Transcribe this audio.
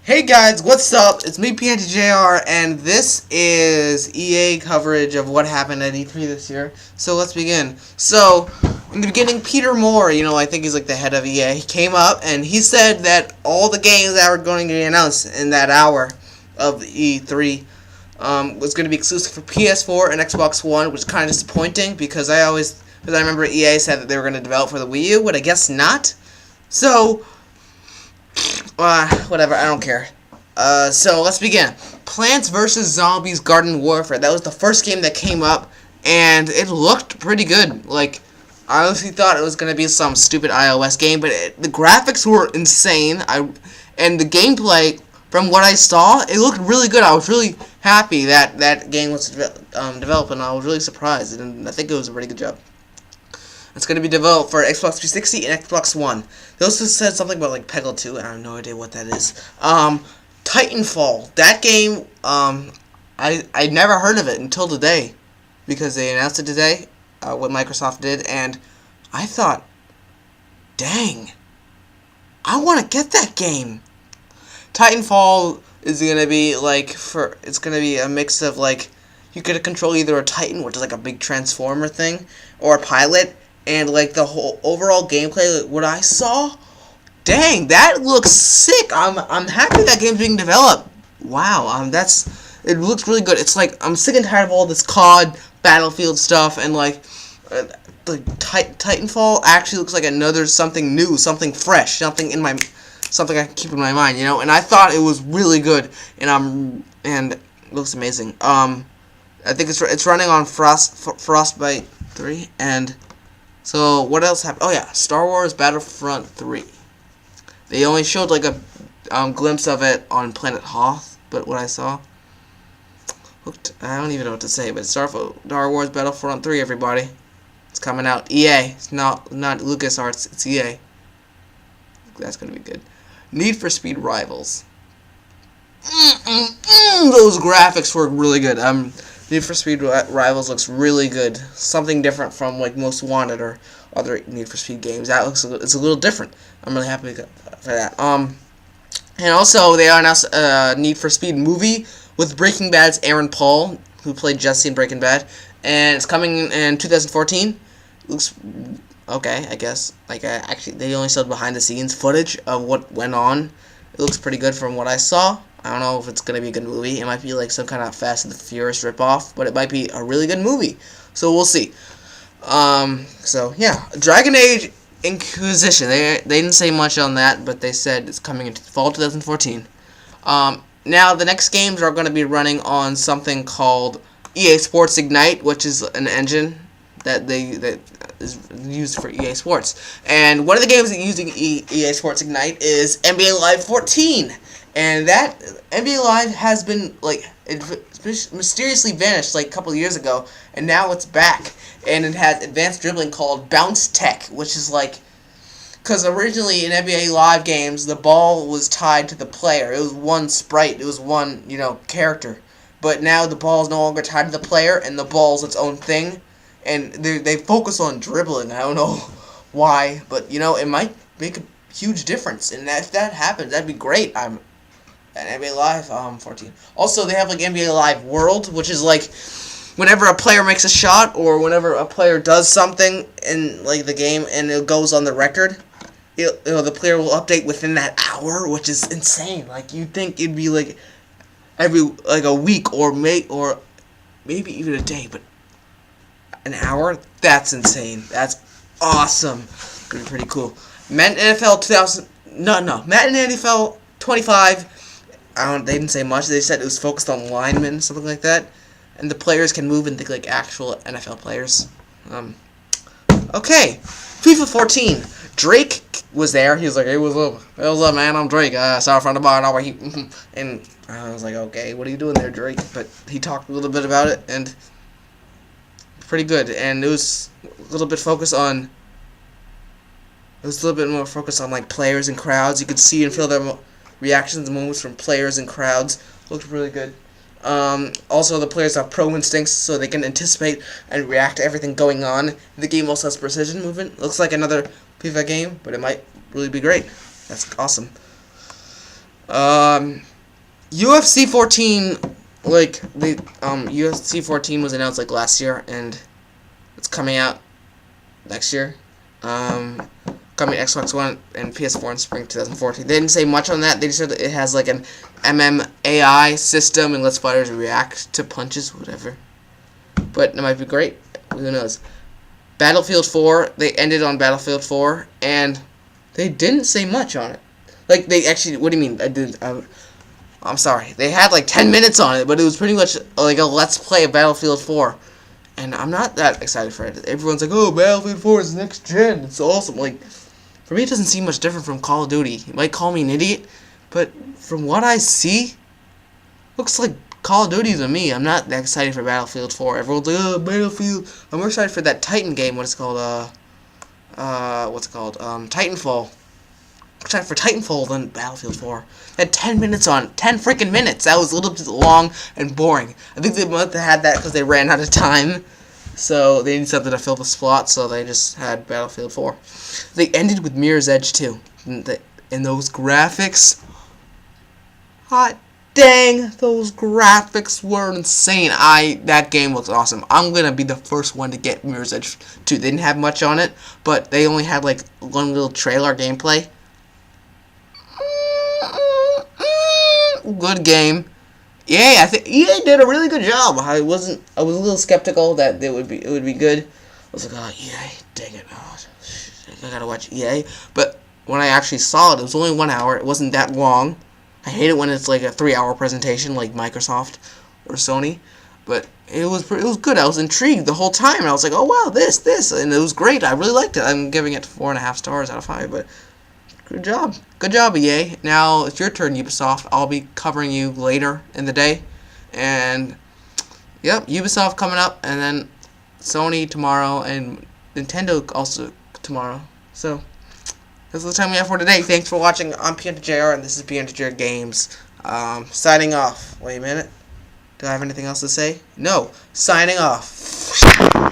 Hey guys, what's up? It's me, pntjr, and this is EA coverage of what happened at E3 this year. So let's begin. So, in the beginning, Peter Moore, I think he's like the head of EA, he came up and he said that all the games that were going to be announced in that hour of E3 was going to be exclusive for PS4 and Xbox One, which is kind of disappointing because I remember EA said that they were going to develop for the Wii U, but I guess not. So, whatever, I don't care. So let's begin. Plants vs. Zombies Garden Warfare. That was the first game that came up, and it looked pretty good. Like, I honestly thought it was going to be some stupid iOS game, but the graphics were insane. And the gameplay, from what I saw, it looked really good. I was really happy that that game was developed, and I was really surprised, and I think it was a pretty good job. It's going to be developed for Xbox 360 and Xbox One. They also said something about like Peggle 2. I have no idea what that is. Titanfall. That game, I never heard of it until today, because they announced it today, what Microsoft did, and I thought, dang, I want to get that game. Titanfall is going to be it's going to be a mix of you get to control either a Titan, which is like a big transformer thing, or a pilot. And the whole overall gameplay, what I saw, dang, that looks sick. I'm happy that game's being developed. Wow, it looks really good. It's like I'm sick and tired of all this COD Battlefield stuff, and Titanfall actually looks like another something new, something fresh, something I can keep in my mind, And I thought it was really good, and it looks amazing. I think it's running on Frostbite 3 and. So, what else happened? Oh, yeah, Star Wars Battlefront 3. They only showed, a glimpse of it on Planet Hoth, but what I saw... I don't even know what to say, but Star Wars Battlefront 3, everybody. It's coming out. EA. It's not LucasArts, it's EA. That's gonna be good. Need for Speed Rivals. Those graphics were really good. Need for Speed Rivals looks really good. Something different from Most Wanted or other Need for Speed games. It's a little different. I'm really happy for that. And also they announced a Need for Speed movie with Breaking Bad's Aaron Paul, who played Jesse in Breaking Bad, and it's coming in 2014. Looks okay, I guess. Actually, they only showed behind the scenes footage of what went on. It looks pretty good from what I saw. I don't know if it's going to be a good movie. It might be some kind of Fast and the Furious ripoff, but it might be a really good movie. So we'll see. So yeah, Dragon Age Inquisition. They didn't say much on that, but they said it's coming in fall 2014. Now the next games are going to be running on something called EA Sports Ignite, which is an engine that is used for EA Sports. And one of the games that using EA Sports Ignite is NBA Live 14. And that NBA Live has been it mysteriously vanished a couple of years ago, and now it's back, and it has advanced dribbling called Bounce Tech, which is because originally in NBA Live games the ball was tied to the player. It was one sprite, it was one character, but now the ball is no longer tied to the player, and the ball is its own thing, and they focus on dribbling. I don't know why, but it might make a huge difference, and if that happens, that'd be great. And NBA Live 14. Also, they have NBA Live World, which is whenever a player makes a shot or whenever a player does something in the game and it goes on the record, the player will update within that hour, which is insane. You'd think it'd be every a week or maybe even a day, but an hour? That's insane. That's awesome. It's gonna be pretty cool. Madden NFL 2000. No. Madden NFL 25. They didn't say much. They said it was focused on linemen, something like that, and the players can move and think like actual NFL players. Okay, FIFA 14. Drake was there. He was like, "Hey, what's up, man? I'm Drake. Sorry from the bar, and I was like, "Okay, what are you doing there, Drake?" But he talked a little bit about it, and pretty good. And it was a little bit focused on. It was a little bit more focused on players and crowds. You could see and feel their reactions and moments from players and crowds. Looked really good. Also, the players have pro instincts, so they can anticipate and react to everything going on. The game also has precision movement. Looks like another FIFA game, but it might really be great. That's awesome. UFC 14, like the UFC 14 was announced like last year, and it's coming out next year. Coming to Xbox One and PS4 in spring 2014. They didn't say much on that. They just said that it has like an MMAI system and lets fighters react to punches, whatever. But it might be great. Who knows? Battlefield 4. They ended on Battlefield 4, and they didn't say much on it. Like they actually. What do you mean? I didn't. I'm sorry. They had like 10 minutes on it, but it was pretty much like a let's play of Battlefield 4. And I'm not that excited for it. Everyone's like, oh, Battlefield 4 is next gen. It's awesome. Like, for me, it doesn't seem much different from Call of Duty. You might call me an idiot, but from what I see, looks like Call of Duty to me. I'm not that excited for Battlefield 4. Everyone's like, oh, Battlefield. I'm more excited for that Titan game. What's it called? Titanfall. I'm excited for Titanfall than Battlefield 4. It had 10 minutes on it. 10 freaking minutes. That was a little bit long and boring. I think they must have had that because they ran out of time. So they needed something to fill the slot, so they just had Battlefield 4. They ended with Mirror's Edge 2. And those graphics, hot dang, those graphics were insane. That game looks awesome. I'm going to be the first one to get Mirror's Edge 2. They didn't have much on it, but they only had like one little trailer gameplay. Good game. Yeah, I think EA did a really good job. I was a little skeptical that it would be good. I was like, oh, EA, dang it, oh, shit, I gotta watch EA. But when I actually saw it, it was only 1 hour. It wasn't that long. I hate it when it's like a 3-hour presentation, like Microsoft or Sony. But it was good. I was intrigued the whole time. I was like, oh wow, this, and it was great. I really liked it. I'm giving it 4.5 stars out of 5. But good job, EA. Now it's your turn, Ubisoft. I'll be covering you later in the day. And, yep, Ubisoft coming up, and then Sony tomorrow, and Nintendo also tomorrow. So, that's the time we have for today. Thanks for watching. I'm pntjr, and this is pntjrGames. Signing off. Wait a minute. Do I have anything else to say? No. Signing off.